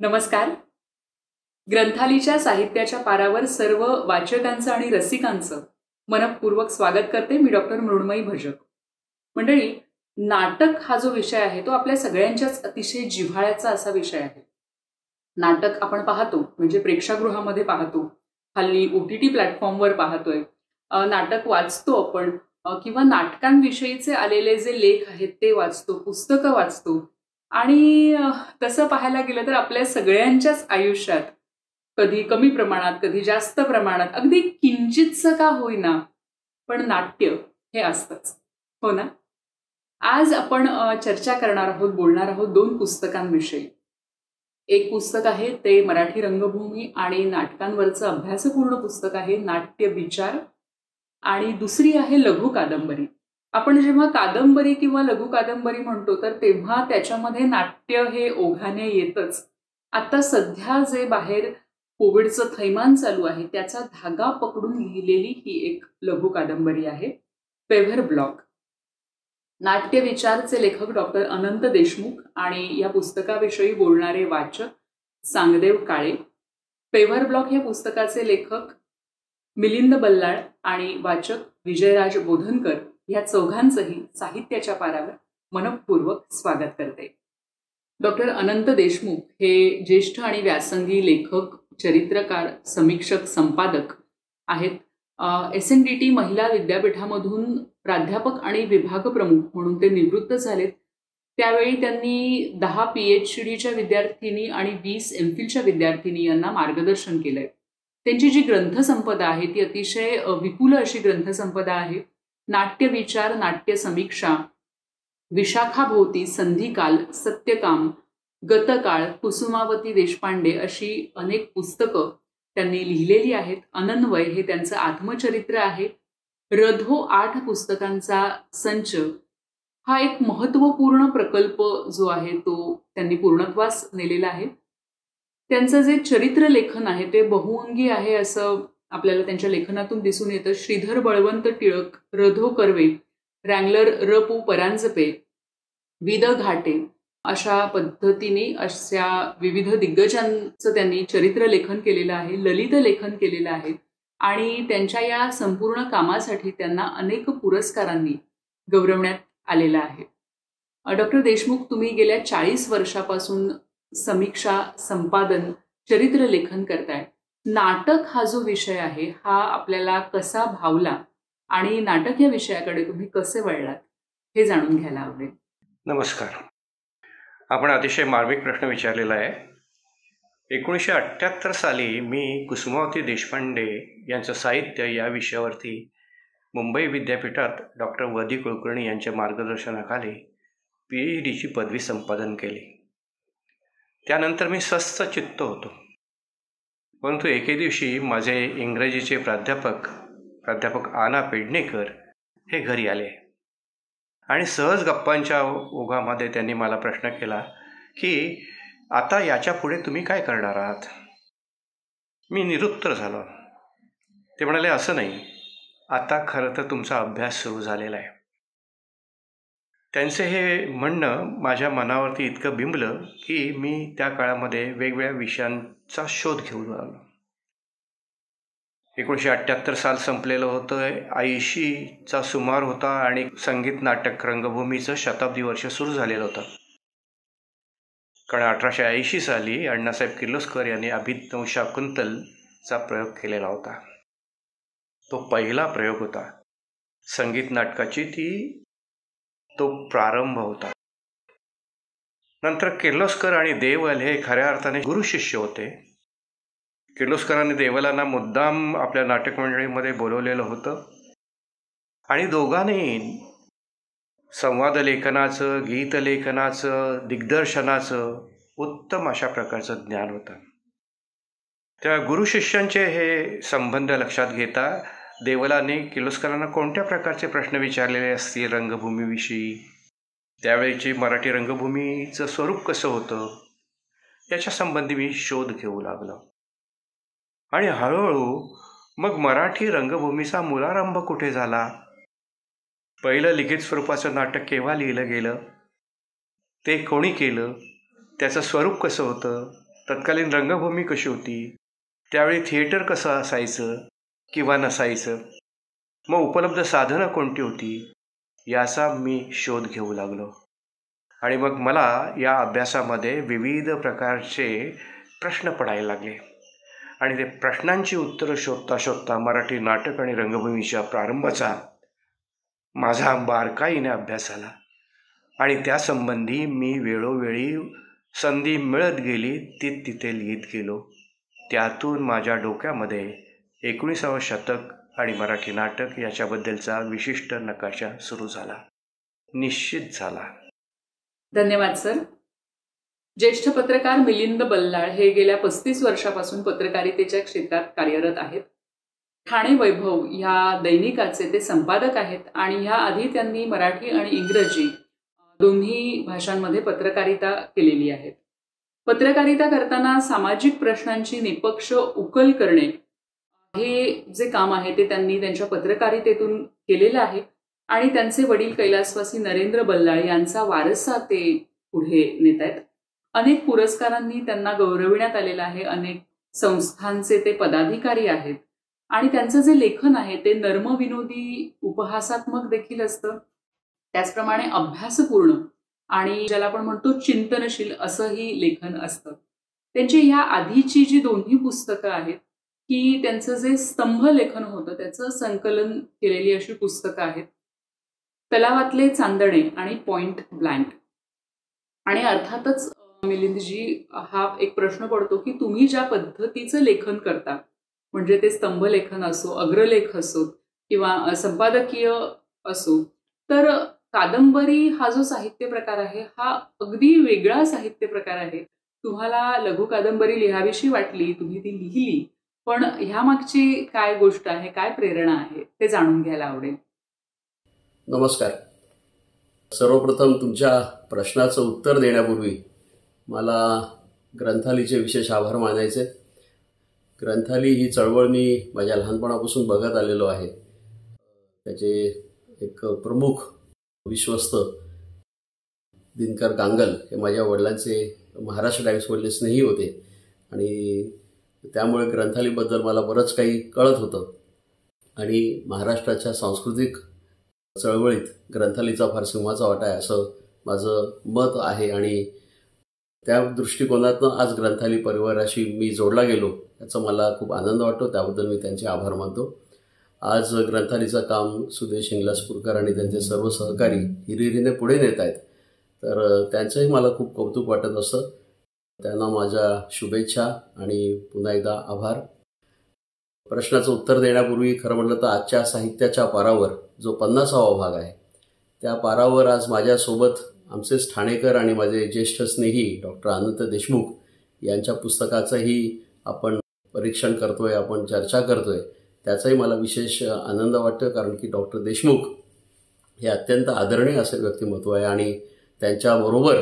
नमस्कार. ग्रंथालीच्या साहित्याच्या पारावर सर्व वाचकांचं आणि रसिकांचं मनपूर्वक स्वागत करते. मी डॉक्टर मृण्मयी भजक. मंडळी, नाटक हा जो विषय आहे तो आपल्या सगळ्यांच्याच अतिशय जिव्हाळ्याचा असा विषय आहे. नाटक आपण पाहतो, म्हणजे प्रेक्षागृहामध्ये पाहतो, हल्ली OTT प्लॅटफॉर्मवर पाहतोय, नाटक वाचतो आपण, किंवा नाटकांविषयीचे आलेले जे लेख आहेत ते वाचतो, पुस्तकं वाचतो. आणि तसं पाहायला गेलं तर आपल्या सगळ्यांच्याच आयुष्यात कधी कमी प्रमाणात, कधी जास्त प्रमाणात, अगदी किंचितसं का होईना, पण नाट्य हे असतंच, हो ना? आज आपण चर्चा करणार आहोत, बोलणार आहोत 2 पुस्तकांविषयी. एक पुस्तक आहे ते मराठी रंगभूमी आणि नाटकांवरचं अभ्यासपूर्ण पुस्तक आहे नाट्य विचार, आणि दुसरी आहे लघु कादंबरी. आपण जेव्हा कादंबरी किंवा लघु कादंबरी म्हणतो तर तेव्हा त्याच्यामध्ये नाट्य हे ओघाने येतच. आता सध्या जे बाहेर कोविडचं थैमान चालू आहे त्याचा धागा पकडून लिहिलेली ही एक लघु कादंबरी आहे, पेव्हर ब्लॉक. नाट्य विचारचे लेखक डॉक्टर अनंत देशमुख आणि या पुस्तकाविषयी बोलणारे वाचक सांगदेव काळे. पेव्हर ब्लॉक या पुस्तकाचे लेखक मिलिंद बल्लाळ आणि वाचक विजयराज बोधनकर या चौघांचंही साहित्याच्या पारावर मनपूर्वक स्वागत करते. डॉक्टर अनंत देशमुख हे ज्येष्ठ आणि व्यासंगी लेखक, चरित्रकार, समीक्षक, संपादक आहेत. SNDT महिला विद्यापीठामधून प्राध्यापक आणि विभाग प्रमुख म्हणून ते निवृत्त झालेत. त्यावेळी त्यांनी 10 PhDच्या विद्यार्थिनी आणि 20 MPhilच्या विद्यार्थिनी यांना मार्गदर्शन केलंय. त्यांची जी ग्रंथसंपदा आहे ती अतिशय विपुल अशी ग्रंथसंपदा आहे. नाट्य विचार, नाट्य समीक्षा, विशाखाभोवती, संधिकाल, सत्यकाम, गतकाळ, कुसुमावती देशपांडे अशी अनेक पुस्तकं त्यांनी लिहिलेली आहेत. अनन्वय हे त्यांचं आत्मचरित्र आहे. रधो 8 पुस्तकांचा संच हा एक महत्त्वपूर्ण प्रकल्प जो आहे तो त्यांनी पूर्णत्वास नेलेला आहे. त्यांचं जे चरित्र लेखन आहे ते बहुअंगी आहे असं आपल्याला त्यांच्या लेखनातून दिसून येतं. श्रीधर बळवंत टिळक, रधो कर्वे, रँगलर र.पु. परांजपे, वि. द. घाटे अशा पद्धतीने अशा विविध दिग्गजांचं त्यांनी चरित्र लेखन केलेलं आहे, ललित लेखन केलेलं आहे. आणि त्यांच्या या संपूर्ण कामासाठी त्यांना अनेक पुरस्कारांनी गौरवण्यात आलेलं आहे. डॉक्टर देशमुख, तुम्ही गेल्या 40 वर्षापासून समीक्षा, संपादन, चरित्र लेखन करताय. नाटक हा जो विषय आहे हा आपल्याला कसा भावला आणि नाटक या विषयाकडे तुम्ही कसे वळलात हे जाणून घ्यायला आवडेल. नमस्कार. आपण अतिशय मार्मिक प्रश्न विचारलेला आहे. 1978 साली मी कुसुमावती देशपांडे यांचं साहित्य या विषयावरती मुंबई विद्यापीठात डॉक्टर वदी कुलकर्णी यांच्या मार्गदर्शनाखाली PhDची पदवी संपादन केली. त्यानंतर मी स्वस्थ चित्त होतो. परंतु एके दिवशी माझे इंग्रजीचे प्राध्यापक आना पेडणेकर हे घरी आले आणि सहज गप्पांच्या ओघामध्ये त्यांनी मला प्रश्न केला की आता याच्या पुढे तुम्ही काय करणार आहात. मी निरुत्तर झालो. ते म्हणाले, असं नाही, आता खरं तर तुमचा अभ्यास सुरू झालेला आहे. त्यांचे हे म्हणणं माझ्या मनावरती इतकं बिंबलं की मी त्या काळामध्ये वेगवेगळ्या विषयांचा शोध घेऊन आलो. 1978 साल संपलेलं होतं, 80चा सुमार होता आणि संगीत नाटक रंगभूमीचं शताब्दी वर्ष सुरू झालेलं होतं. कारण 1880 साली अण्णासाहेब किर्लोस्कर यांनी अभिनव शाकुंतलचा प्रयोग केलेला होता. तो पहिला प्रयोग होता. संगीत नाटकाची तो प्रारंभ होता. नंतर किर्लोस्कर आणि देवल हे खऱ्या अर्थाने गुरु शिष्य होते. किर्लोस्करांनी देवलांना मुद्दाम आपल्या नाटक मंडळीमध्ये बोलवलेलं होतं आणि दोघांनी संवाद लेखनाचं, गीत लेखनाचं, दिग्दर्शनाचं उत्तम अशा प्रकारचं ज्ञान होतं. त्या गुरु शिष्यांचे हे संबंध लक्षात घेता देवलांनी किर्लोस्करांना कोणत्या प्रकारचे प्रश्न विचारलेले असतील रंगभूमीविषयी, त्यावेळीची मराठी रंगभूमीचं स्वरूप कसं होतं याच्या संबंधी मी शोध घेऊ लागलो. आणि हळूहळू मग मराठी रंगभूमीचा मूलारंभ कुठे झाला, पहिलं लिखित स्वरूपाचं नाटक केव्हा लिहिलं गेलं, ते कोणी केलं, त्याचं स्वरूप कसं होतं, तत्कालीन रंगभूमी कशी होती, त्यावेळी थिएटर कसं असायचं किंवा नसायचं, मग उपलब्ध साधनं कोणती होती, याचा मी शोध घेऊ लागलो. आणि मग मला या अभ्यासामध्ये विविध प्रकारचे प्रश्न पडायला लागले. आणि ते प्रश्नांची उत्तरं शोधता शोधता मराठी नाटक आणि रंगभूमीच्या प्रारंभाचा माझा बारकाईने अभ्यास झाला. आणि त्यासंबंधी मी वेळोवेळी संधी मिळत गेली तिथे लिहित गेलो. त्यातून माझ्या डोक्यामध्ये 19वे शतक आणि मराठी नाटक याच्याबद्दलचा विशिष्ट नकाशा सुरू झाला, निश्चित झाला. धन्यवाद सर. ज्येष्ठ पत्रकार मिलिंद बल्लाळ हे गेल्या 35 वर्षापासून पत्रकारितेच्या क्षेत्रात कार्यरत आहेत. ठाणे वैभव ह्या दैनिकाचे ते संपादक आहेत आणि ह्या आधी त्यांनी मराठी आणि इंग्रजी दोन्ही भाषांमध्ये पत्रकारिता केलेली आहे. पत्रकारिता करताना सामाजिक प्रश्नांची निपक्ष उकल करणे हे जे काम आहे ते त्यांनी त्यांच्या पत्रकारितेतून केलेलं आहे आणि त्यांचे वडील कैलासवासी नरेंद्र बल्लाळ यांचा वारसा ते पुढे नेत आहेत. अनेक पुरस्कारांनी त्यांना गौरविण्यात आलेलं आहे. अनेक संस्थांचे ते पदाधिकारी आहेत आणि त्यांचं जे लेखन आहे ते नर्मविनोदी उपहासात्मक देखील असतं, त्याचप्रमाणे अभ्यासपूर्ण आणि ज्याला आपण म्हणतो चिंतनशील असंही लेखन असतं. त्यांची ह्या आधीची जी दोन्ही पुस्तकं आहेत की त्यांचं जे स्तंभ लेखन होतं त्याचं संकलन केलेली अशी पुस्तकं आहेत, तलावातले चांदणे आणि पॉइंट ब्लँक. आणि अर्थातच मिलिंदजी, हा एक प्रश्न पडतो की तुम्ही ज्या पद्धतीचं लेखन करता, म्हणजे ते स्तंभ लेखन असो, अग्रलेख असो किंवा संपादकीय असो, तर कादंबरी हा जो साहित्य प्रकार आहे हा अगदी वेगळा साहित्य प्रकार आहे. तुम्हाला लघु कादंबरी लिहावीशी वाटली, तुम्ही ती लिहिली, पण ह्या मागची काय गोष्ट आहे, काय प्रेरणा आहे, ते जाणून घ्यायला आवडेल. नमस्कार. सर्वप्रथम तुमच्या प्रश्नाचं उत्तर देण्यापूर्वी मला ग्रंथालीचे विशेष आभार मानायचे. ग्रंथाली ही चळवळ मी माझ्या लहानपणापासून बघत आलेलो आहे. त्याचे एक प्रमुख विश्वस्त दिनकर गांगल हे माझ्या वडिलांचे महाराष्ट्र टाइम्समधले स्नेही होते आणि त्यामुळे ग्रंथालीबद्दल मला बरंच काही कळत होतं. आणि महाराष्ट्राच्या सांस्कृतिक चळवळीत ग्रंथालीचा फार सिंहाचा वाटा आहे असं माझं मत आहे. आणि त्या दृष्टिकोनातून आज ग्रंथाली परिवाराशी मी जोडला गेलो याचा मला खूप आनंद वाटतो. त्याबद्दल मी त्यांचे आभार मानतो. आज ग्रंथालीचं काम सुदेश इंगलासपूरकर आणि त्यांचे सर्व सहकारी हिरिरीने पुढे नेत आहेत, तर त्यांचंही मला खूप कौतुक वाटत असतं. त्यांना माझ्या शुभेच्छा आणि पुन्हा एकदा आभार. प्रश्नाचं उत्तर देण्यापूर्वी खरं म्हटलं तर आजच्या साहित्याच्या पारावर जो 50वा भाग आहे त्या पारावर आज माझ्यासोबत आमचेच ठाणेकर आणि माझे ज्येष्ठ स्नेही डॉक्टर अनंत देशमुख यांच्या पुस्तकाचंही आपण परीक्षण करतोय, आपण चर्चा करतोय. त्याचाही मला विशेष आनंद वाटतो, कारण की डॉक्टर देशमुख हे अत्यंत आदरणीय असे व्यक्तिमत्व आहे आणि त्यांच्याबरोबर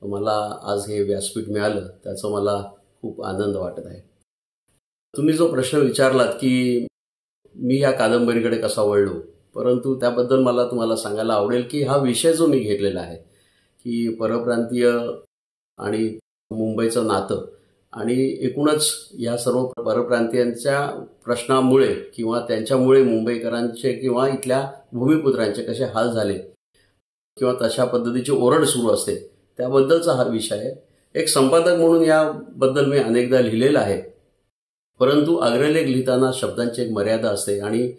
मला आज हे व्यासपीठ मिळालं त्याचा मला खूप आनंद वाटत आहे. तुम्ही जो प्रश्न विचारलात की मी या कादंबरीकडे कसा वळलो, परंतु त्याबद्दल मला तुम्हाला सांगायला आवडेल की हा विषय जो मी घेतलेला आहे की परप्रांतीय आणि मुंबईचं नातं आणि एकूणच या सर्व परप्रांतीयांच्या प्रश्नामुळे किंवा त्यांच्यामुळे मुंबईकरांचे किंवा इथल्या भूमिपुत्रांचे कसे हाल झाले किंवा तशा पद्धतीची ओरड सुरू असते त्याबद्दलचा हा विषय आहे. एक संपादक म्हणून याबद्दल मी अनेकदा लिहिलेलं आहे, परंतु अग्रलेख लिहिताना शब्दांची एक मर्यादा असते आणि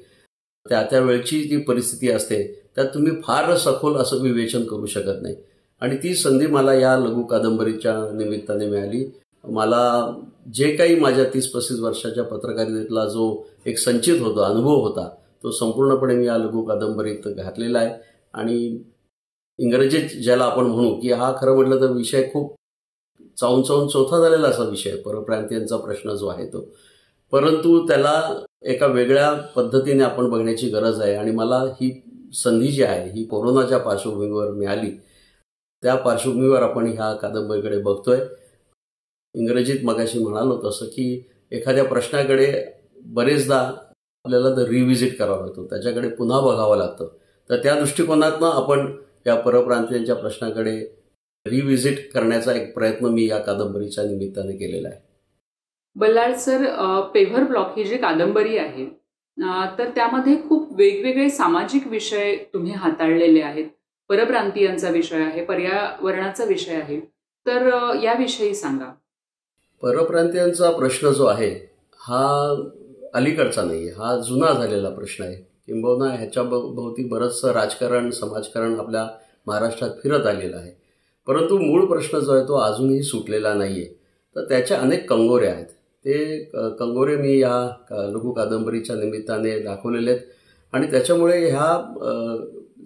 त्या वेळची जी परिस्थिती असते त्यात तुम्ही फार सखोल असं विवेचन करू शकत नाही. आणि ती संधी मला या लघु कादंबरीच्या निमित्ताने मिळाली. मला जे काही माझ्या 30-35 वर्षाच्या पत्रकारितेतला जो एक संचित होता, अनुभव होता, तो संपूर्णपणे मी या लघु कादंबरीत घातलेला आहे. आणि इंग्रजीत ज्याला आपण म्हणू की हा खरं म्हटलं तर विषय खूप चावून चौथा झालेला असा विषय, परप्रांतीयांचा प्रश्न जो आहे तो, परंतु त्याला एका वेगळ्या पद्धतीने आपण बघण्याची गरज आहे. आणि मला ही संधी जी आहे ही कोरोनाच्या पार्श्वभूमीवर मिळाली. त्या पार्श्वभूमीवर आपण ह्या कादंबरीकडे बघतोय. इंग्रजीत मगाशी म्हणालो तसं की एखाद्या प्रश्नाकडे बरेचदा आपल्याला रिव्हिजिट करावा लागतो, त्याच्याकडे पुन्हा बघावं लागतं. तर त्या दृष्टिकोनातनं आपण या परप्रांतीयांच्या प्रश्नाकडे रिव्हिजिट करण्याचा एक प्रयत्न मी या कादंबरीच्या निमित्ताने केलेला आहे. बल्लाळ सर, पेव्हर ब्लॉक ही जी कादंबरी आहे तर त्यामध्ये खूप वेगवेगळे सामाजिक विषय तुम्ही हाताळलेले आहेत. परप्रांतीयांचा विषय आहे, पर्यावरणाचा विषय आहे, तर याविषयी सांगा. परप्रांतीयांचा प्रश्न जो आहे हा अलीकडचा नाही आहे, हा जुना झालेला प्रश्न आहे. किंबहुना ह्याच्या भोवती बरंचसं राजकारण समाजकारण आपल्या महाराष्ट्रात फिरत आलेलं आहे. परंतु मूळ प्रश्न जो आहे तो अजूनही सुटलेला नाही आहे. तर त्याच्या अनेक कंगोरे आहेत. ते कंगोरे मी या लघु कादंबरीच्या निमित्ताने दाखवलेले आहेत. आणि त्याच्यामुळे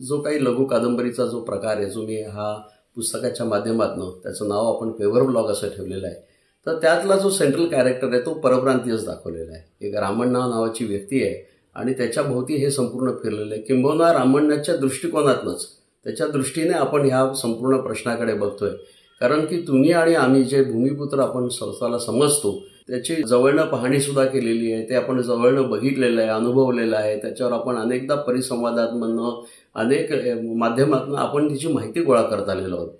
जो काही लघु कादंबरीचा जो प्रकार आहे, जो मी हा पुस्तकाच्या माध्यमातून त्याचं नाव आपण पेव्हर ब्लॉक असं ठेवलेलं आहे, तर त्यातला जो सेंट्रल कॅरेक्टर आहे तो परप्रांतीयच दाखवलेला आहे. एक रामण्णा नावाची व्यक्ती आहे आणि त्याच्या भोवती हे संपूर्ण फिरलेलं आहे. किंबहुना रामण्णाच्या दृष्टिकोनातूनच, त्याच्या दृष्टीने आपण ह्या संपूर्ण प्रश्नाकडे बघतोय. कारण की तुम्ही आणि आम्ही जे भूमिपुत्र आपण स्वतःला समजतो त्याची जवळनं पाहणीसुद्धा केलेली आहे. ते आपण जवळनं बघितलेलं आहे, अनुभवलेलं आहे. त्याच्यावर आपण अनेकदा परिसंवादांमधनं अनेक माध्यमातून आपण तिची माहिती गोळा करत आलेलो आहोत.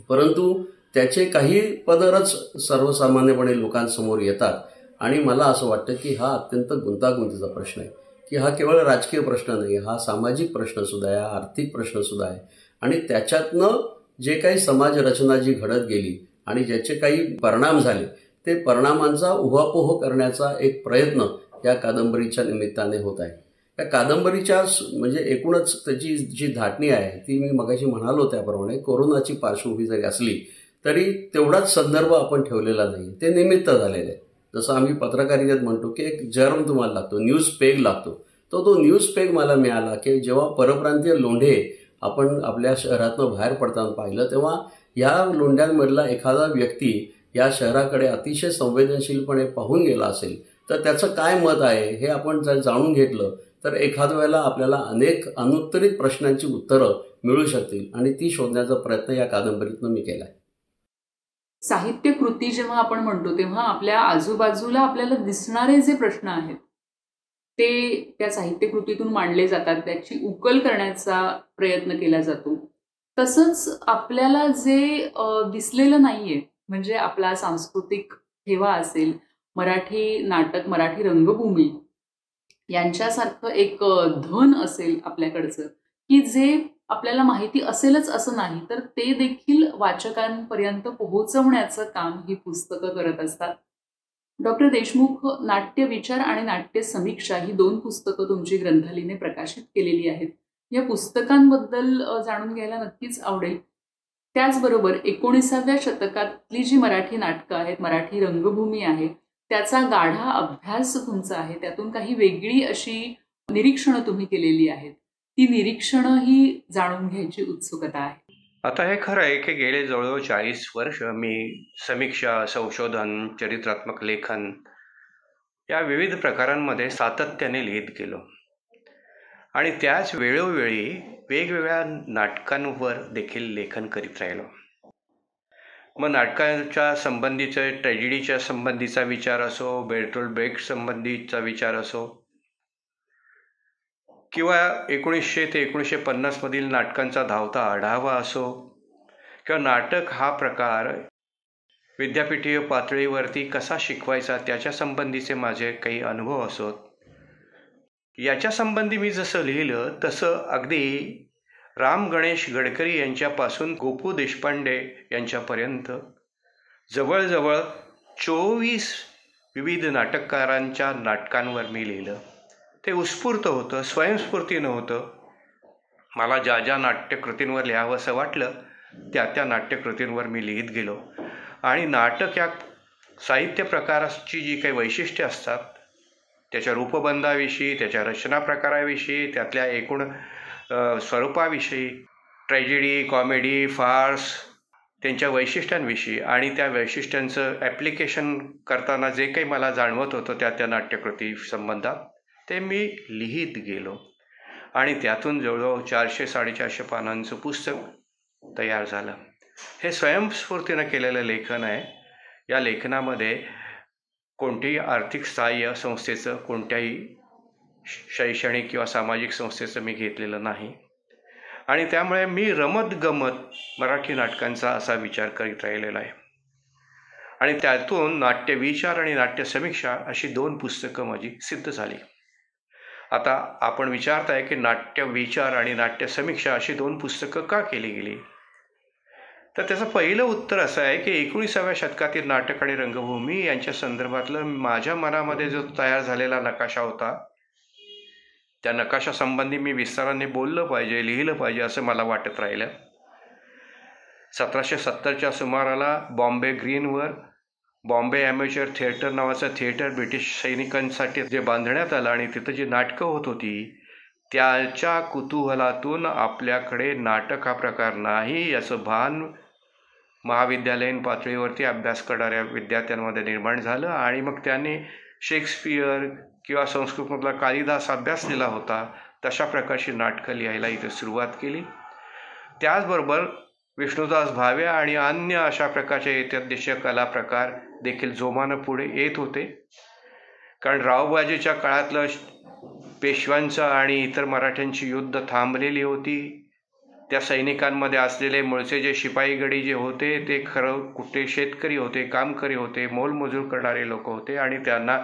परंतु त्याचे काही पदरच सर्वसामान्यपणे लोकांसमोर येतात. आणि मला असं वाटतं की हा अत्यंत गुंतागुंतीचा प्रश्न आहे, की हा केवळ राजकीय प्रश्न नाही, हा सामाजिक प्रश्नसुद्धा आहे, हा आर्थिक प्रश्नसुद्धा आहे. आणि त्याच्यातनं जे काही समाज रचना जी घडत गेली आणि ज्याचे काही परिणाम झाले ते परिणामांचा उहापोह करण्याचा एक प्रयत्न या कादंबरीच्या निमित्ताने होत आहे. या कादंबरीच्या म्हणजे एकूणच त्याची जी धाटणी आहे ती मी मगाशी म्हणालो त्याप्रमाणे कोरोनाची पार्श्वभूमी जरी असली तरी तेवढाच संदर्भ आपण ठेवलेला नाही, ते निमित्त झालेलं आहे. जसं आम्ही पत्रकारितेत म्हणतो की एक जर्म तुम्हाला लागतो, न्यूज पेग लागतो. तो न्यूज पेग मला मिळाला की जेव्हा परप्रांतीय लोंढे आपण आपल्या शहरातनं बाहेर पडताना पाहिलं तेव्हा या लोंढ्यांमधला एखादा व्यक्ती या शहराकडे अतिशय संवेदनशीलपणे पाहून गेला असेल तर त्याचं काय मत आहे हे आपण जर जाणून घेतलं तर एखाद्या वेळेला आपल्याला अनेक अनुत्तरित प्रश्नांची उत्तरं मिळू शकतील. आणि ती शोधण्याचा प्रयत्न या कादंबरीतनं मी केला आहे. साहित्य कृती जेव्हा आपण म्हणतो तेव्हा आपल्या आजूबाजूला आपल्याला दिसणारे जे प्रश्न आहेत ते त्या साहित्य कृतीतून मांडले जातात, त्याची उकल करण्याचा प्रयत्न केला जातो. तसंच आपल्याला जे दिसलेलं नाहीये, म्हणजे आपला सांस्कृतिक ठेवा असेल, मराठी नाटक, मराठी रंगभूमी यांच्यासारखं एक धन असेल आपल्याकडचं, की जे आपल्याला माहिती असेलच असं नाही, तर ते देखील वाचकांपर्यंत पोहोचवण्याचं काम ही पुस्तकं करत असतात. डॉक्टर देशमुख, नाट्य विचार आणि नाट्य समीक्षा ही 2 पुस्तकं तुमची ग्रंथालीने प्रकाशित केलेली आहेत. या पुस्तकांबद्दल जाणून घ्यायला नक्कीच आवडेल. त्याचबरोबर 19व्या शतकातली जी मराठी नाटकं आहेत, मराठी रंगभूमी आहे, त्याचा गाढा अभ्यास तुमचा आहे. त्यातून काही वेगळी अशी निरीक्षणं तुम्ही केलेली आहेत. ती निरीक्षणं ही जाणून घ्यायची उत्सुकता आहे. आता हे खरं आहे की गेले जवळजवळ 40 वर्ष मी समीक्षा, संशोधन, चरित्रात्मक लेखन या विविध प्रकारांमध्ये सातत्याने लिहित गेलो आणि त्याच वेळोवेळी वेगवेगळ्या नाटकांवर देखील लेखन करीत राहिलो. मग नाटकांच्या संबंधीचे, ट्रॅजेडीच्या संबंधीचा विचार असो, बेर्टोल्ड ब्रेख्ट संबंधीचा विचार असो, किंवा 1900 ते 1950 मधील नाटकांचा धावता आढावा असो, किंवा नाटक हा प्रकार विद्यापीठीय पातळीवरती कसा शिकवायचा त्याच्या संबंधीचे माझे काही अनुभव असोत, याच्या संबंधी मी जसं लिहिलं तसं अगदी राम गणेश गडकरी यांच्यापासून गोपू देशपांडे यांच्यापर्यंत जवळजवळ 24 विविध नाटककारांच्या नाटकांवर मी लिहिलं. ते उत्स्फूर्त होतं, स्वयंस्फूर्तीनं होतं. मला ज्या ज्या नाट्यकृतींवर लिहावं असं वाटलं त्या नाट्यकृतींवर मी लिहित गेलो. आणि नाटक या साहित्य प्रकाराची जी काही वैशिष्ट्ये असतात त्याच्या रूपबंधाविषयी, त्याच्या रचना प्रकाराविषयी, त्यातल्या एकूण स्वरूपाविषयी, ट्रॅजेडी, कॉमेडी, फार्स, त्यांच्या वैशिष्ट्यांविषयी आणि त्या वैशिष्ट्यांचं ॲप्लिकेशन करताना जे काही मला जाणवत होतं त्या नाट्यकृती संबंधात ते मी लिहित गेलो. आणि त्यातून जवळजवळ 400-450 पानांचं पुस्तक तयार झालं. हे स्वयंस्फूर्तीनं केलेलं लेखन आहे. या लेखनामध्ये कोणत्याही आर्थिक सहाय्य संस्थेचं, कोणत्याही शैक्षणिक किंवा सामाजिक संस्थेचं मी घेतलेलं नाही. आणि त्यामुळे मी रमत गमत मराठी नाटकांचा असा विचार करीत राहिलेला आहे. आणि त्यातून नाट्यविचार आणि नाट्यसमीक्षा अशी 2 पुस्तकं माझी सिद्ध झाली. आता आपण विचारताय की नाट्यविचार आणि नाट्यसमीक्षा अशी 2 पुस्तकं का केली गेली? तर त्याचं पहिलं उत्तर असं आहे की 19व्या शतकातील नाटक आणि रंगभूमी यांच्या संदर्भातलं माझ्या मनामध्ये जो तयार झालेला नकाशा होता, त्या नकाशासंबंधी मी विस्ताराने बोललं पाहिजे, लिहिलं पाहिजे असं मला वाटत राहिलं. 1770च्या सुमाराला बॉम्बे ग्रीनवर बॉम्बे ॲमेच्युअर थिएटर नावाचं थिएटर ब्रिटिश सैनिकांसाठी जे बांधण्यात आलं आणि तिथं जी नाटकं होत होती, त्याच्या कुतूहलातून आपल्याकडे नाटक हा प्रकार नाही याचं भान महाविद्यालयीन पातळीवरती अभ्यास करणाऱ्या विद्यार्थ्यांमध्ये निर्माण झालं. आणि मग त्यांनी शेक्सपियर किंवा संस्कृतमधला कालिदास अभ्यासलेला होता तशा प्रकारची नाटकं लिहायला इथे सुरुवात केली. त्याचबरोबर विष्णुदास भावे आणि अन्य अशा प्रकारचे इत्यादेशीय कला प्रकार देखील जोमानं पुढे येत होते. कारण रावबाजीच्या काळातलं पेशव्यांचं आणि इतर मराठ्यांची युद्ध थांबलेली होती. त्या सैनिकांमध्ये असलेले मूळचे जे शिपाईगडी जे होते ते खरं कुठे शेतकरी होते, कामकरी होते, मोलमजूर करणारे लोक होते आणि त्यांना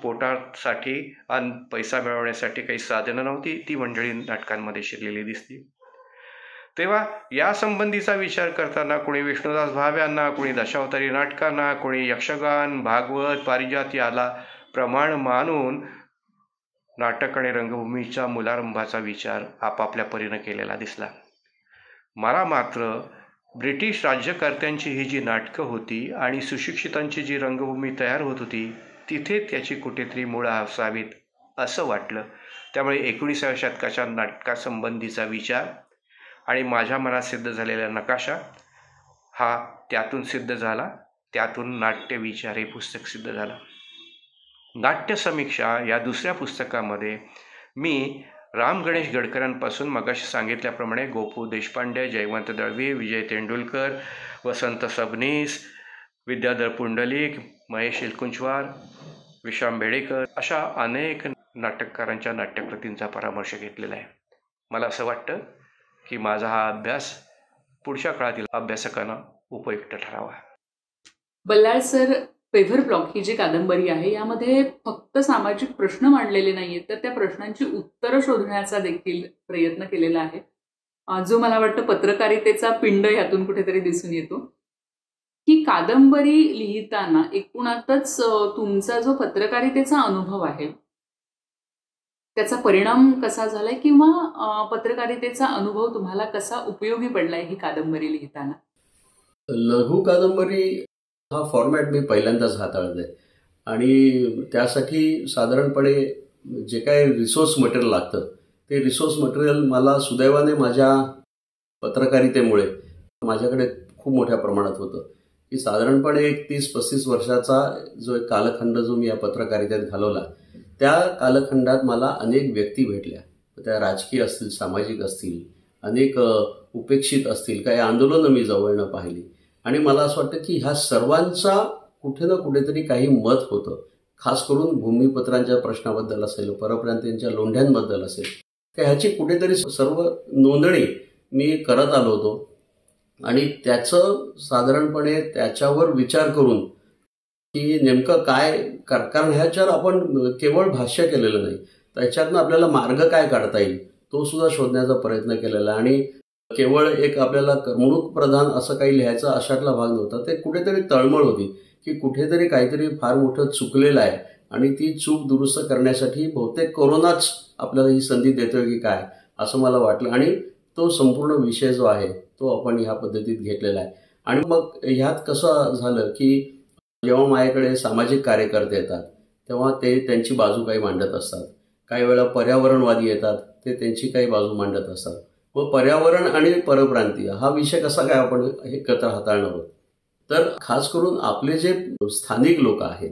पोटासाठी आणि पैसा मिळवण्यासाठी काही साधनं नव्हती. ती मंडळी नाटकांमध्ये शिरलेली दिसली. तेव्हा या संबंधीचा विचार करताना कोणी विष्णुदास भाव्यांना, कोणी दशावतारी नाटकांना, कोणी यक्षगान, भागवत, पारिजात याला प्रमाण मानून नाटक आणि रंगभूमीच्या मुलारंभाचा विचार आपापल्या परीनं केलेला दिसला. मला मात्र ब्रिटिश राज्यकर्त्यांची ही जी नाटकं होती आणि सुशिक्षितांची जी रंगभूमी तयार होत होती तिथे त्याची कुठेतरी मुळं असावीत असं वाटलं. त्यामुळे 19व्या शतकाच्या नाटकासंबंधीचा विचार आणि माझ्या मनात सिद्ध झालेला नकाशा हा त्यातून सिद्ध झाला. त्यातून नाट्यविचार हे पुस्तक सिद्ध झालं. नाट्यसमीक्षा या दुसऱ्या पुस्तकामध्ये मी राम गणेश गडकरांपासून मगाशी सांगितल्याप्रमाणे गोपू देशपांडे, जयवंत दळवी, विजय तेंडुलकर, वसंत सबनीस, विद्याधर पुंडलिक, महेश एलकुंचवार, विश्राम बेडेकर अशा अनेक नाटककारांच्या नाट्यकृतींचा परामर्श घेतलेला आहे. मला असं वाटतं की माझा हा अभ्यास पुढच्या काळातील अभ्यासकांना उपयुक्त ठरावा. बल्लाळ सर, पेव्हर ब्लॉक ही जी कादंबरी आहे यामध्ये फक्त सामाजिक प्रश्न मांडलेले नाहीयेत, तर त्या प्रश्नांची उत्तरं शोधण्याचा देखील प्रयत्न केलेला आहे, जो मला वाटतं पत्रकारितेचा पिंड यातून कुठेतरी दिसून येतो. ही कादंबरी लिहिताना एकूणातच तुमचा जो पत्रकारितेचा अनुभव आहे त्याचा परिणाम कसा झालाय किंवा पत्रकारितेचा अनुभव तुम्हाला कसा उपयोगी पडलाय ही कादंबरी लिहिताना? लघु कादंबरी हा फॉर्मॅट मी पहिल्यांदाच हाताळलाय आणि त्यासाठी साधारणपणे जे काय रिसोर्स मटेरियल लागतं ते रिसोर्स मटेरियल मला सुदैवाने माझ्या पत्रकारितेमुळे माझ्याकडे खूप मोठ्या प्रमाणात होतं. की साधारणपणे एक 30-35 वर्षाचा जो एक कालखंड जो मी या पत्रकारितेत घालवला त्या कालखंडात मला अनेक व्यक्ती भेटल्या. त्या राजकीय असतील, सामाजिक असतील, अनेक उपेक्षित असतील, काही आंदोलनं मी जवळनं पाहिली आणि मला असं वाटतं की ह्या सर्वांचा कुठे ना कुठेतरी काही मत होतं. खास करून भूमिपत्रांच्या प्रश्नाबद्दल असेल, परप्रांतीयांच्या लोंढ्यांबद्दल असेल, तर ह्याची कुठेतरी सर्व नोंदणी मी करत आलो होतो आणि त्याचं साधारणपणे त्याच्यावर विचार करून की नेमकं काय कारण ह्याच्यावर आपण केवळ भाष्य केलेलं नाही, त्याच्यातनं आपल्याला मार्ग काय काढता येईल तो सुद्धा शोधण्याचा प्रयत्न केलेला आणि केवळ एक आपल्याला करमणूक प्रधान असं काही लिहायचं अशातला भाग नव्हता. ते कुठेतरी तळमळ होती की कुठेतरी काहीतरी फार मोठं चुकलेलं आहे आणि ती चूक दुरुस्त करण्यासाठी बहुतेक कोरोनाच आपल्याला ही संधी देतोय की काय असं मला वाटलं आणि तो संपूर्ण विषय जो आहे तो आपण ह्या पद्धतीत घेतलेला आहे. आणि मग ह्यात कसं झालं की जेव्हा माझ्याकडे सामाजिक कार्यकर्ते येतात तेव्हा ते त्यांची बाजू काही मांडत असतात, काही वेळा पर्यावरणवादी येतात ते त्यांची काही बाजू मांडत असतात. व पर्यावरण आणि परप्रांतीय हा विषय कसा काय आपण एकत्र हाताळणार आहोत. तर खास करून आपले जे स्थानिक लोक आहेत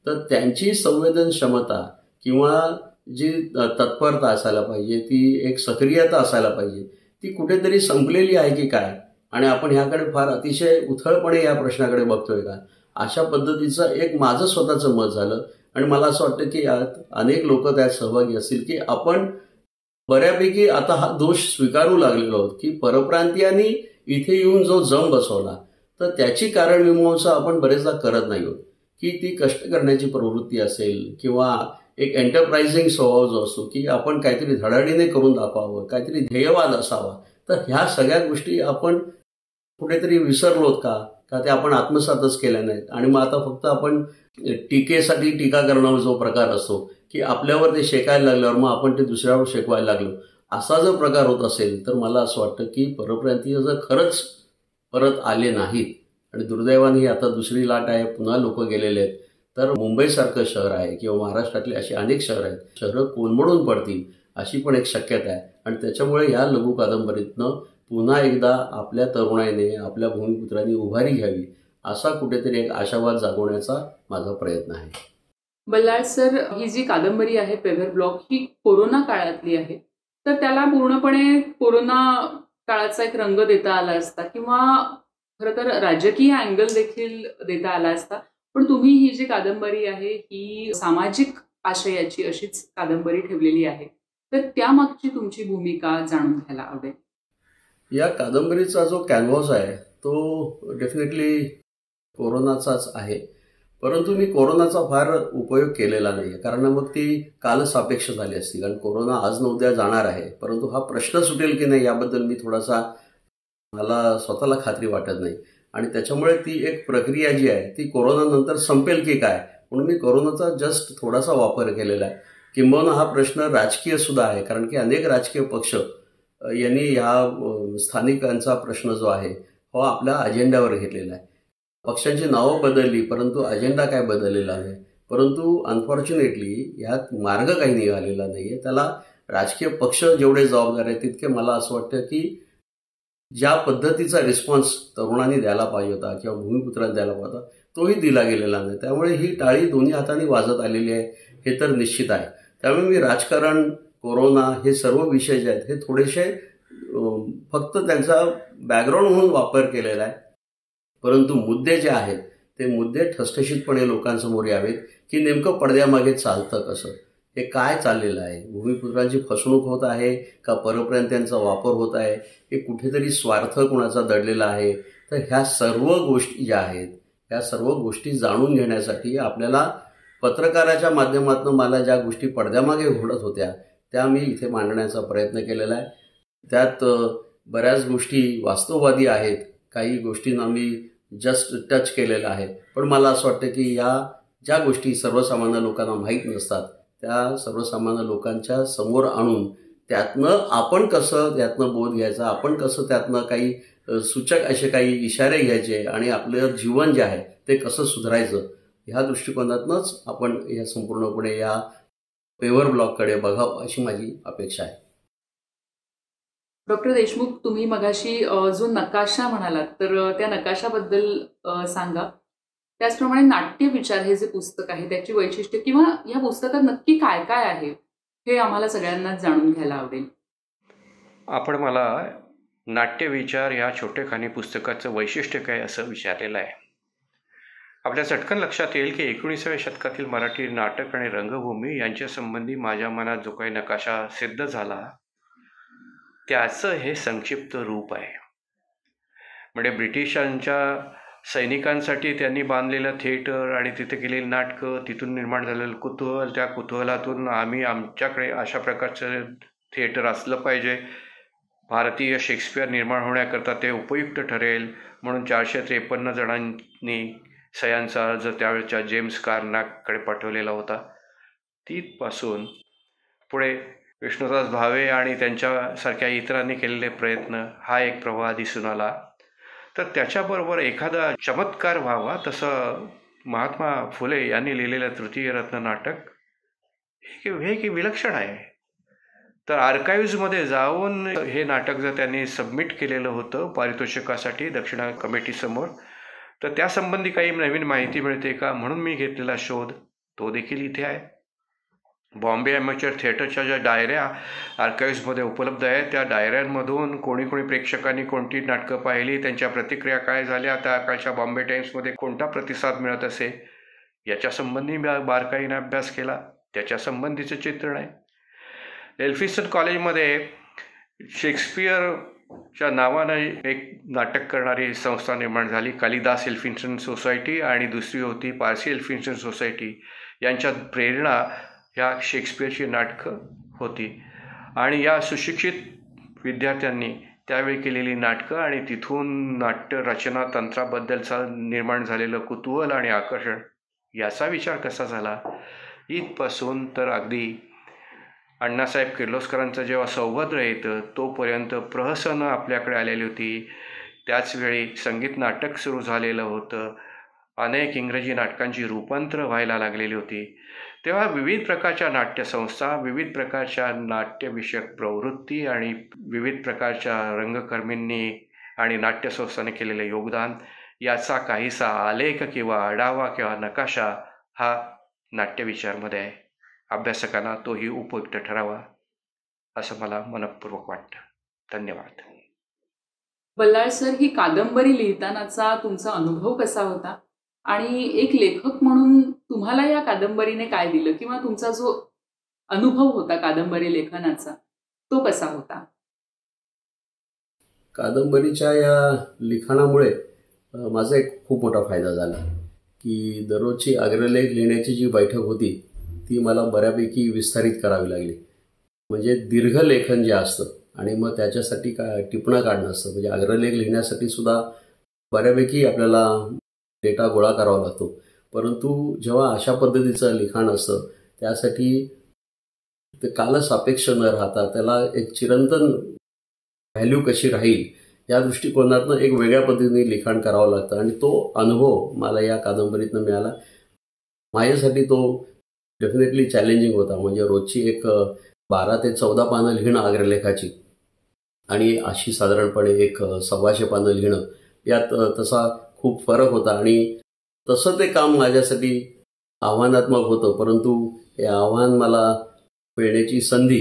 तर त्यांची संवेदन क्षमता किंवा जी तत्परता असायला पाहिजे, ती एक सक्रियता असायला पाहिजे, ती कुठेतरी संपलेली आहे की काय आणि आपण ह्याकडे फार अतिशय उथळपणे या प्रश्नाकडे बघतोय का, अशा पद्धतीचं एक माझं स्वतःचं मत झालं. आणि मला असं वाटतं की यात अनेक लोक त्यात सहभागी असतील की आपण बऱ्यापैकी आता हा दोष स्वीकारू लागलेलो आहोत की परप्रांतीयांनी इथे येऊन जो जम बसवला तर त्याची कारणमीमांसा आपण बरेचदा करत नाही आहोत की ती कष्ट करण्याची प्रवृत्ती असेल किंवा एक एंटरप्राइझिंग स्वभाव जो असतो की आपण काहीतरी धडाडीने करून दाखवावं, काहीतरी ध्येयवाद असावा, तर ह्या सगळ्या गोष्टी आपण कुठेतरी विसरलोत का ते आपण आत्मसातच केल्या नाहीत आणि मग आता फक्त आपण टीकेसाठी टीका करणं जो प्रकार असतो की आपल्यावर ते शेकायला लागल्यावर मग आपण ते दुसऱ्यावर शेकवायला लागलो, असा जर प्रकार होत असेल तर मला असं वाटतं की परप्रांतीय जर खरंच परत आले नाहीत आणि दुर्दैवाने आता दुसरी लाट आहे, पुन्हा लोक गेलेले आहेत, तर मुंबईसारखं शहर आहे किंवा महाराष्ट्रातली अशी अनेक शहरं आहेत, शहरं कोलमडून पडतील अशी पण एक शक्यता आहे. आणि त्याच्यामुळे ह्या लघु कादंबरीतनं पुन्हा एकदा आपल्या तरुणाईने, आपल्या भूमिपुत्रांनी उभारी घ्यावी असा कुठेतरी एक आशावाद जागवण्याचा माझा प्रयत्न आहे. बल्लाळ सर, ही जी कादंबरी आहे पेव्हर ब्लॉक ही कोरोना काळातली आहे, तर त्याला पूर्णपणे कोरोना काळाचा एक रंग देता आला असता किंवा खरं तर राजकीय अँगल देखील देता आला असता, पण तुम्ही ही जी कादंबरी आहे ही सामाजिक आशयाची अशीच कादंबरी ठेवलेली आहे, तर त्यामागची तुमची भूमिका जाणून घ्यायला आवडेल. या कादंबरीचा जो कॅनव्हास आहे तो डेफिनेटली कोरोनाचाच आहे, परंतु मी कोरोनाचा फार उपयोग केलेला नाही आहे, कारण मग ती कालसापेक्ष झाली असती. कारण कोरोना आज न उद्या जाणार आहे, परंतु हा प्रश्न सुटेल की नाही याबद्दल मी थोडासा, मला स्वतःला खात्री वाटत नाही. आणि त्याच्यामुळे ती एक प्रक्रिया जी आहे ती कोरोनानंतर संपेल की काय, म्हणून मी कोरोनाचा जस्ट थोडासा वापर केलेला आहे. किंबहुना हा प्रश्न राजकीय सुद्धा आहे, कारण की अनेक राजकीय पक्ष यांनी ह्या स्थानिकांचा प्रश्न जो आहे हो आपल्या अजेंड्यावर घेतलेला आहे. पक्षांची नावं बदलली परंतु अजेंडा काय बदललेला नाही. परंतु अनफॉर्च्युनेटली ह्यात मार्ग काही निघालेला नाही आहे. त्याला राजकीय पक्ष जेवढे जबाबदार आहेत तितके मला असं वाटतं की ज्या पद्धतीचा रिस्पॉन्स तरुणांनी द्यायला पाहिजे होता किंवा भूमिपुत्रांनी द्यायला पाहिजे होता तोही दिला गेलेला नाही. त्यामुळे ही टाळी दोन्ही हातांनी वाजत आलेली आहे हे तर निश्चित आहे. त्यामुळे मी राजकारण, कोरोना हे सर्व विषय जे आहेत हे थोडेसे फक्त त्यांचा बॅकग्राऊंड म्हणून वापर केलेला आहे, परंतु मुद्दे जे आहेत ते मुद्दे ठसठशीतपणे लोकांसमोर यावेत की नेमकं पडद्यामागे चालतं कसं, हे काय चाललेलं आहे, भूमिपुत्रांची फसवणूक होत आहे का परप्रांत्यांचा वापर होत आहे, हे कुठेतरी स्वार्थ कुणाचा दडलेला आहे. तर ह्या सर्व गोष्टी ज्या आहेत ह्या सर्व गोष्टी जाणून घेण्यासाठी आपल्याला पत्रकाराच्या माध्यमातून मला ज्या गोष्टी पडद्यामागे घडत होत्या त्या मी इथे मांडण्याचा प्रयत्न केलेला आहे. त्यात बऱ्याच गोष्टी वास्तववादी आहेत, काही गोष्टींना मी जस्ट टच केलेलं आहे, पण मला असं वाटतं की या ज्या गोष्टी सर्वसामान्य लोकांना माहीत नसतात त्या सर्वसामान्य लोकांच्या समोर आणून त्यातनं आपण कसं त्यातनं बोध घ्यायचा, आपण कसं त्यातनं काही सूचक असे काही इशारे घ्यायचे आणि आपलं जीवन जे आहे ते कसं सुधारायचं, ह्या दृष्टिकोनातनंच आपण या संपूर्णपणे या पेव्हर ब्लॉककडे बघावं अशी माझी अपेक्षा आहे. डॉक्टर देशमुख, तुम्ही मगाशी जो नकाशा म्हणालात तर त्या नकाशाबद्दल सांगा. त्याचप्रमाणे नाट्य विचार हे जे पुस्तक आहे त्याची वैशिष्ट्य किंवा या पुस्तकात नक्की काय काय आहे हे आम्हाला सगळ्यांनाच जाणून घ्यायला आवडेल. आपण मला नाट्यविचार या छोटेखानी पुस्तकाचं वैशिष्ट्य काय असं विचारलेलं आहे. आपल्या चटकन लक्षात येईल की 19व्या शतकातील मराठी नाटक आणि रंगभूमी यांच्या संबंधी माझ्या मनात जो काही नकाशा सिद्ध झाला त्याचं हे संक्षिप्त रूप आहे. म्हणजे ब्रिटिशांच्या सैनिकांसाठी त्यांनी बांधलेलं थिएटर आणि तिथे केलेली नाटकं, तिथून निर्माण झालेलं कुतूहल, त्या कुतूहलातून आम्ही आमच्याकडे अशा प्रकारचं थिएटर असलं पाहिजे, भारतीय शेक्सपियर निर्माण होण्याकरता ते उपयुक्त ठरेल म्हणून 453 जणांनी सह्यांचा अर्ज त्यावेळच्या जेम्स कार्नाकडे पाठवलेला होता. तिथपासून पुढे विष्णुदास भावे आणि त्यांच्यासारख्या इतरांनी केलेले प्रयत्न हा एक प्रवाह दिसून आला. तर त्याच्याबरोबर एखादा चमत्कार व्हावा तसं महात्मा फुले यांनी लिहिलेलं तृतीय रत्न नाटक हे की विलक्षण आहे. तर आर्काइव्हजमध्ये जाऊन हे नाटक जर त्यांनी सबमिट केलेलं होतं पारितोषिकासाठी दक्षिणा कमिटीसमोर, तर त्यासंबंधी काही नवीन माहिती मिळते का म्हणून मी घेतलेला शोध तो देखील इथे आहे. बॉम्बे ॲमेचर थिएटरच्या ज्या डायऱ्या आर्काइव्हजमध्ये उपलब्ध आहेत त्या डायऱ्यांमधून कोणी प्रेक्षकांनी कोणती नाटकं पाहिली, त्यांच्या प्रतिक्रिया काय झाल्या, त्या काळच्या बॉम्बे टाइम्समध्ये कोणता प्रतिसाद मिळत असे याच्यासंबंधी मी बारकाईने अभ्यास केला, त्याच्यासंबंधीचं चित्रण आहे. एल्फिन्स्टन कॉलेजमध्ये शेक्सपियरच्या नावानं एक नाटक करणारी संस्था निर्माण झाली, कालिदास एल्फिन्स्टन सोसायटी, आणि दुसरी होती पारसी एल्फिन्स्टन सोसायटी. यांच्यात प्रेरणा ह्या शेक्सपियरची नाटकं होती. आणि या सुशिक्षित विद्यार्थ्यांनी त्यावेळी केलेली नाटकं आणि तिथून नाट्य रचना तंत्राबद्दलचा निर्माण झालेलं कुतूहल आणि आकर्षण याचा विचार कसा झाला, इथपासून तर अगदी अण्णासाहेब किर्लोस्करांचं जेव्हा सौभद्र येतं तोपर्यंत प्रहसनं आपल्याकडे आलेली होती. त्याचवेळी संगीत नाटक सुरू झालेलं होतं. अनेक इंग्रजी नाटकांची रूपांतरं व्हायला लागलेली होती. तेव्हा विविध प्रकारच्या नाट्यसंस्था, विविध प्रकारच्या नाट्यविषयक प्रवृत्ती आणि विविध प्रकारच्या रंगकर्मींनी आणि नाट्यसंस्थांनी केलेले योगदान याचा काहीसा आलेख किंवा आढावा किंवा नकाशा हा नाट्यविचारमध्ये आहे. अभ्यासकांना तोही उपयुक्त ठरावा असं मला मनपूर्वक वाटतं. धन्यवाद. बल्लाळ सर, ही कादंबरी लिहितानाचा तुमचा अनुभव कसा होता आणि एक लेखक म्हणून तुम्हाला या कादंबरीने काय दिलं, किंवा तुमचा जो अनुभव होता कादंबरी लेखनाचा तो कसा होता? कादंबरीच्या या लिखाणामुळे माझा एक खूप मोठा फायदा झाला की दररोजची अग्रलेख लिहिण्याची जी बैठक होती ती मला बऱ्यापैकी विस्तारित करावी लागली. म्हणजे दीर्घ लेखन जे असतं आणि मग त्याच्यासाठी टिपणं काढणं असतं, म्हणजे अग्रलेख लिहिण्यासाठी सुद्धा बऱ्यापैकी आपल्याला डेटा गोळा करावा लागतो. परंतु जेव्हा अशा पद्धतीचं लिखाण असतं त्यासाठी ते कालसापेक्ष न राहता त्याला एक चिरंतन व्हॅल्यू कशी राहील या दृष्टिकोनातनं एक वेगळ्या पद्धतीने लिखाण करावं लागतं. आणि तो अनुभव मला या कादंबरीतनं मिळाला. माझ्यासाठी तो डेफिनेटली चॅलेंजिंग होता. म्हणजे रोजची एक 12 ते 14 पानं लिहिणं अग्रलेखाची आणि अशी साधारणपणे एक 125 पानं लिहिणं यात तसा खूप फरक होता. आणि तसं ते काम माझ्यासाठी आव्हानात्मक होतं. परंतु हे आव्हान मला पेलण्याची संधी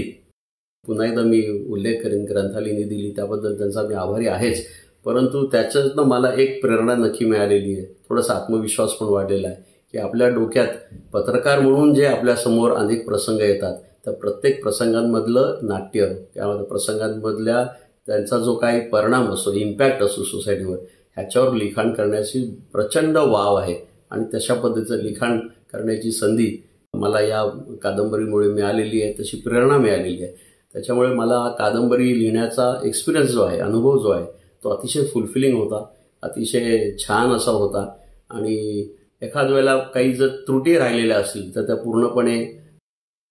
पुन्हा एकदा मी उल्लेख करेन ग्रंथालयाने दिली, त्याबद्दल त्यांचा मी आभारी आहेच. परंतु त्याच्यातनं मला एक प्रेरणा नक्की मिळालेली आहे. थोडासा आत्मविश्वास पण वाढलेला आहे की आपल्या डोक्यात पत्रकार म्हणून जे आपल्यासमोर अनेक प्रसंग येतात त्या प्रत्येक प्रसंगांमधलं नाट्य, त्यामध्ये प्रसंगांमधल्या त्यांचा जो काही परिणाम असतो, इम्पॅक्ट असतो सोसायटीवर, ह्याच्यावर लिखाण करण्याची प्रचंड वाव आहे. आणि तशा पद्धतीचं लिखाण करण्याची संधी मला या कादंबरीमुळे मिळालेली आहे, तशी प्रेरणा मिळालेली आहे. त्याच्यामुळे मला कादंबरी लिहिण्याचा एक्सपिरियन्स जो आहे, अनुभव जो आहे, तो अतिशय फुलफिलिंग होता, अतिशय छान असा होता. आणि एखाद वेळेला काही जर त्रुटी राहिलेल्या असतील तर त्या पूर्णपणे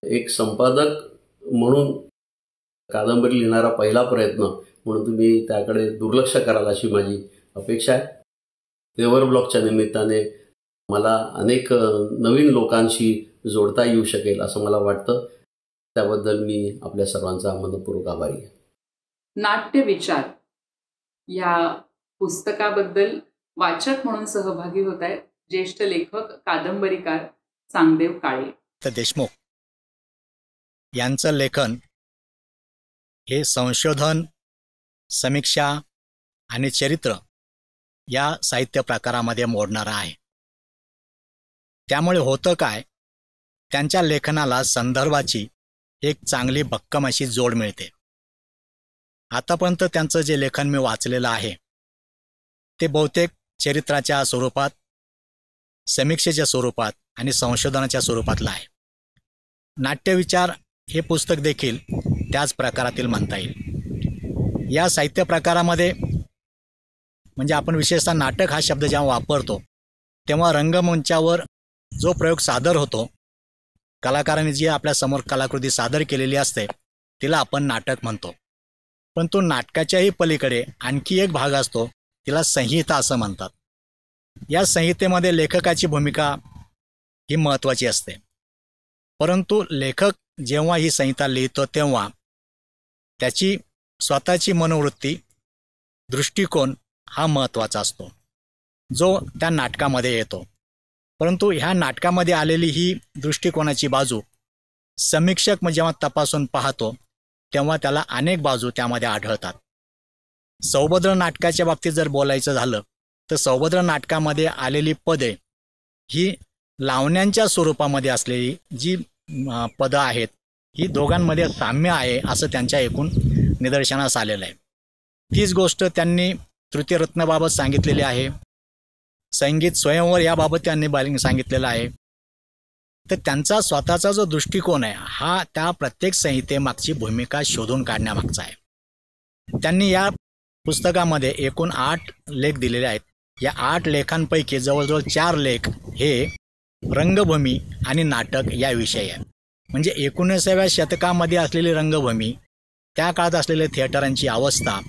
एक संपादक म्हणून कादंबरी लिहिणारा पहिला प्रयत्न म्हणून तुम्ही त्याकडे दुर्लक्ष कराल अशी माझी अपेक्षा आहे. पेवर ब्लॉकच्या निमित्ताने मला अनेक नवीन लोकांशी जोडता येऊ शकेल असं मला वाटतं. त्याबद्दल मी आपल्या सर्वांचा मनपूर्वक आभारी आहे. नाट्य विचार या पुस्तकाबद्दल वाचक म्हणून सहभागी होत आहेत ज्येष्ठ लेखक कादंबरीकार चांगदेव काळे. देशमुख यांचं लेखन हे संशोधन, समीक्षा आणि चरित्र या साहित्य प्रकारामध्ये मोडणारं आहे. त्यामुळे होतं काय, त्यांच्या लेखनाला संदर्भाची एक चांगली भक्कम अशी जोड मिळते. आतापर्यंत त्यांचं जे लेखन मी वाचलेलं आहे ते बहुतेक चरित्राच्या स्वरूपात, समीक्षेच्या स्वरूपात आणि संशोधनाच्या स्वरूपातलं आहे. नाट्यविचार हे पुस्तक देखील त्याच प्रकारातील म्हणता येईल. या साहित्य प्रकारामध्ये म्हणजे आपण विशेषतः नाटक हा शब्द जेव्हा वापरतो तेव्हा रंगमंचावर जो प्रयोग सादर होतो, कलाकारांनी जी आपल्यासमोर कलाकृती सादर केलेली असते तिला आपण नाटक म्हणतो. पण तो नाटकाच्याही पलीकडे आणखी एक भाग असतो, तिला संहिता असं म्हणतात. या संहितेमध्ये लेखकाची भूमिका ही महत्त्वाची असते. परंतु लेखक जेव्हा ही संहिता लिहितो तेव्हा त्याची स्वतःची मनोवृत्ती, दृष्टिकोन हा महत्त्वाचा असतो जो त्या नाटकामध्ये येतो. परंतु ह्या नाटकामध्ये आलेली ही दृष्टिकोनाची बाजू समीक्षक जेव्हा तपासून पाहतो तेव्हा त्याला अनेक बाजू त्यामध्ये आढळतात. सौभद्र नाटकाच्या बाबतीत जर बोलायचं झालं तर सौभद्र नाटकामध्ये आलेली पदे ही लावण्यांच्या स्वरूपामध्ये असलेली जी पदं आहेत ही दोघांमध्ये साम्य आहे असं त्यांच्या एकूण निदर्शनास आलेलं आहे. तीच गोष्ट त्यांनी तृतीयरत्नाबाबत सांगितलेली आहे. संगीत स्वयंवर याबाबत त्यांनी सांगितलेलं आहे. तर त्यांचा स्वतःचा जो दृष्टिकोन आहे हा त्या प्रत्येक संहितेमागची भूमिका शोधून काढण्यामागचा आहे. त्यांनी या पुस्तकामध्ये एकूण 8 लेख दिलेले आहेत. या 8 लेखांपैकी जवळजवळ 4 लेख हे रंगभूमी आणि नाटक याविषयी आहे. म्हणजे 19व्या शतकामध्ये असलेली रंगभूमी, त्या काळात असलेले थिएटरांची अवस्था,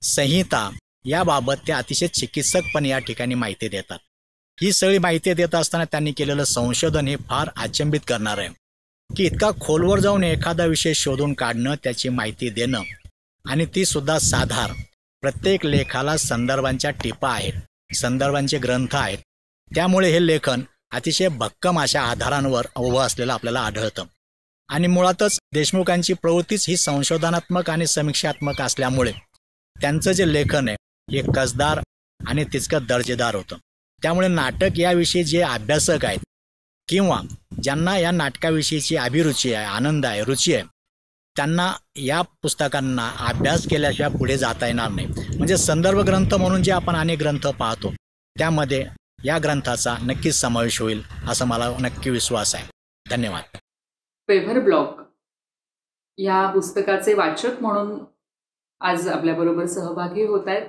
संहिता याबाबत ते अतिशय चिकित्सकपणे या ठिकाणी माहिती देतात. ही सगळी माहिती देत असताना त्यांनी केलेलं संशोधन हे फार अचंबित करणार आहे की इतका खोलवर जाऊन एखादा विषय शोधून काढणं, त्याची माहिती देणं आणि ती सुद्धा साधार. प्रत्येक लेखाला संदर्भांच्या टिपा आहेत, संदर्भांचे ग्रंथ आहेत. त्यामुळे हे लेखन अतिशय भक्कम अशा आधारांवर उभं असलेलं आपल्याला आढळतं. आणि मुळातच देशमुखांची प्रवृत्तीच ही संशोधनात्मक आणि समीक्षात्मक असल्यामुळे त्यांचं जे लेखन आहे हे कसदार आणि तितकं दर्जेदार होतं. त्यामुळे नाटक याविषयी जे अभ्यासक आहेत किंवा ज्यांना या नाटकाविषयीची अभिरुची आहे, आनंद आहे, रुची आहे, त्यांना या पुस्तकांना अभ्यास केल्याशिवाय पुढे जाता येणार नाही. म्हणजे संदर्भ ग्रंथ म्हणून जे आपण अनेक ग्रंथ पाहतो त्यामध्ये या ग्रंथाचा नक्कीच समावेश होईल असं मला नक्की विश्वास आहे. धन्यवाद. पेव्हर ब्लॉक या पुस्तकाचे वाचक म्हणून आज आपल्याबरोबर सहभागी होत आहेत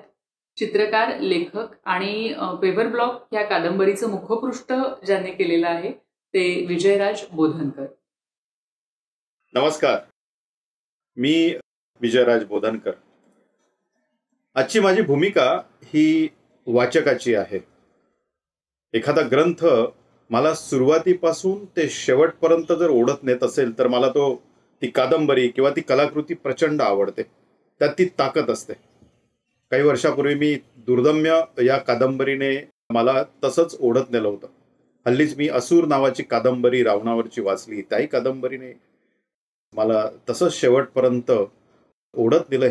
चित्रकार, लेखक आणि पेव्हर ब्लॉक या कादंबरीचं मुखपृष्ठ ज्यांनी केलेलं आहे ते विजयराज बोधनकर. नमस्कार, मी विजयराज बोधनकर. आजची माझी भूमिका ही वाचकाची आहे. एखादा ग्रंथ मला सुरुवातीपासून ते शेवटपर्यंत जर ओढत नेत असेल तर मला ती कादंबरी किंवा ती कलाकृती प्रचंड आवडते. त्यात ती ताकद असते. काही वर्षापूर्वी मी दुर्दम्य या कादंबरीने मला तसंच ओढत नेलं होतं. हल्लीच मी असूर नावाची कादंबरी रावणावरची वाचली. त्याही कादंबरीने मला तसंच शेवटपर्यंत ओढत नेलं.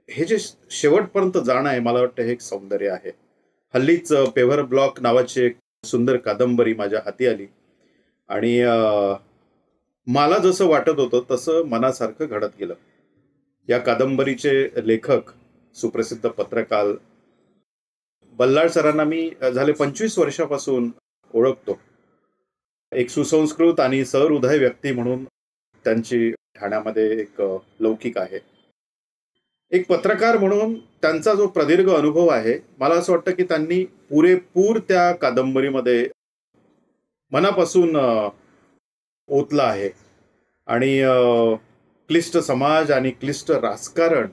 हे जे शेवटपर्यंत जाणं आहे, मला वाटतं हे एक सौंदर्य आहे. हल्लीच पेव्हर ब्लॉक नावाची एक सुंदर कादंबरी माझ्या हाती आली आणि मला जसं वाटत होतं तसं मनासारखं घडत गेलं. या कादंबरीचे लेखक सुप्रसिद्ध पत्रकार बल्लाळ सरांना मी झाले 25 वर्षापासून ओळखतो. एक सुसंस्कृत आणि सहृदय व्यक्ती म्हणून त्यांची ठाण्यामध्ये एक लौकिक आहे. एक पत्रकार म्हणून त्यांचा जो प्रदीर्घ अनुभव आहे, मला असं वाटतं की त्यांनी पुरेपूर त्या कादंबरीमध्ये मनापासून ओतला आहे. आणि क्लिष्ट समाज आणि क्लिष्ट राजकारण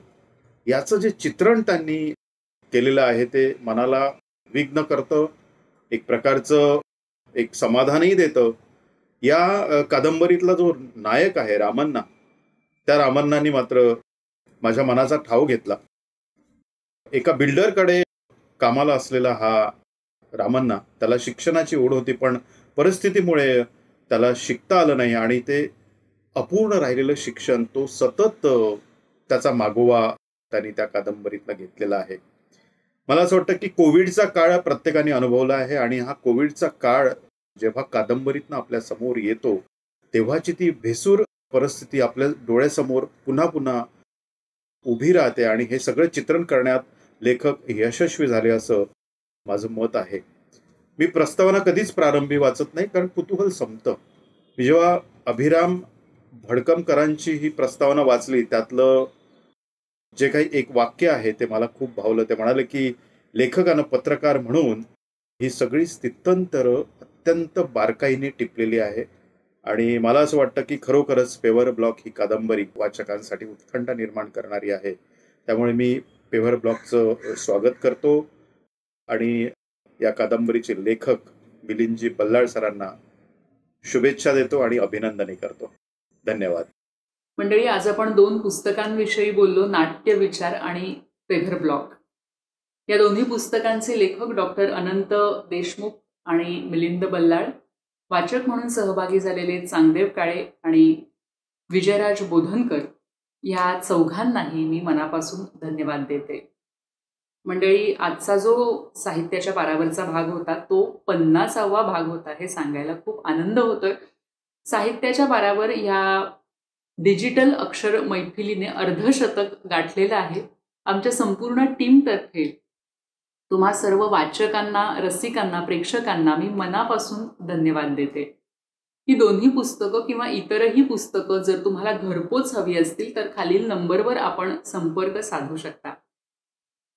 याचं जे चित्रण त्यांनी केलेलं आहे ते मनाला विघ्न करतं, एक प्रकारचं एक समाधानही देतं. या कादंबरीतला जो नायक आहे रामण्णा, त्या रामण्णांनी मात्र माझ्या मनाचा ठाव घेतला. एका बिल्डरकडे कामाला असलेला हा रामण्णा, त्याला शिक्षणाची ओढ होती पण परिस्थितीमुळे त्याला शिकता आलं नाही आणि ते अपूर्ण राहिलेलं शिक्षण तो सतत त्याचा मागोवा त्यांनी त्या कादंबरीतला घेतलेला आहे. मला असं वाटतं की कोविडचा काळ प्रत्येकाने अनुभवला आहे आणि हा कोविडचा काळ जेव्हा कादंबरीतनं आपल्या समोर येतो तेव्हाची ती भेसूर परिस्थिती आपल्या डोळ्यासमोर पुन्हा पुन्हा उभी राहते आणि हे सगळं चित्रण करण्यात लेखक यशस्वी झाले असं माझं मत आहे. मी प्रस्तावना कधीच प्रारंभी वाचत नाही कारण कुतूहल संपतं. मी जेव्हा अभिराम भडकमकरांची ही प्रस्तावना वाचली त्यातलं जे काही एक वाक्य आहे ते मला खूप भावलं. ते म्हणाले की लेखकानं पत्रकार म्हणून ही सगळी स्थित्यंतरं अत्यंत बारकाईने टिपलेली आहे आणि मला असं वाटतं की खरोखरच पेव्हर ब्लॉक ही कादंबरी वाचकांसाठी उत्कंठा निर्माण करणारी आहे. त्यामुळे मी पेव्हर ब्लॉकचं स्वागत करतो आणि या कादंबरीचे लेखक मिलिंदजी बल्लाळ सरांना शुभेच्छा देतो आणि अभिनंदनही करतो. धन्यवाद. मंडळी, आज आपण 2 पुस्तकांविषयी बोललो, नाट्य विचार आणि पेव्हर ब्लॉक. या दोन्ही पुस्तकांचे लेखक डॉक्टर अनंत देशमुख आणि मिलिंद बल्लाळ, वाचक म्हणून सहभागी झालेले चांगदेव काळे आणि विजयराज बोधनकर, या चौघांनाही मी मनापासून धन्यवाद देते. मंडळी, आजचा जो साहित्याच्या पारावरचा भाग होता तो 50वा भाग होता हे सांगायला खूप आनंद होतोय. साहित्याच्या पारावर ह्या डिजिटल अक्षर मैफिलीने अर्धशतक गाठलेलं आहे. आमच्या संपूर्ण टीमतर्फे तुम्हा सर्व वाचकांना, रसिकांना, प्रेक्षकांना मी मनापासून धन्यवाद देते. ही दोन्ही पुस्तकं किंवा इतरही पुस्तकं जर तुम्हाला घरपोच हवी असतील तर खालील नंबरवर आपण संपर्क साधू शकता.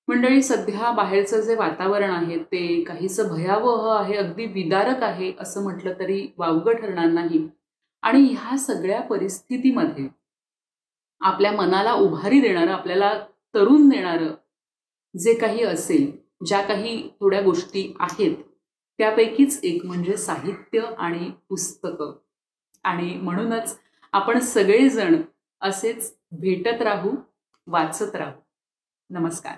मंडळी, सध्या बाहेरचं जे वातावरण आहे ते काहीसं भयावह आहे, अगदी विदारक आहे असं म्हटलं तरी वावगं ठरणार नाही. आणि ह्या सगळ्या परिस्थितीमध्ये आपल्या मनाला उभारी देणारं, आपल्याला तरुण देणारं जे काही असेल, ज्या काही थोड्या गोष्टी आहेत, त्यापैकीच एक म्हणजे साहित्य आणि पुस्तकं. आणि म्हणूनच आपण सगळेजण असेच भेटत राहू, वाचत राहू. नमस्कार.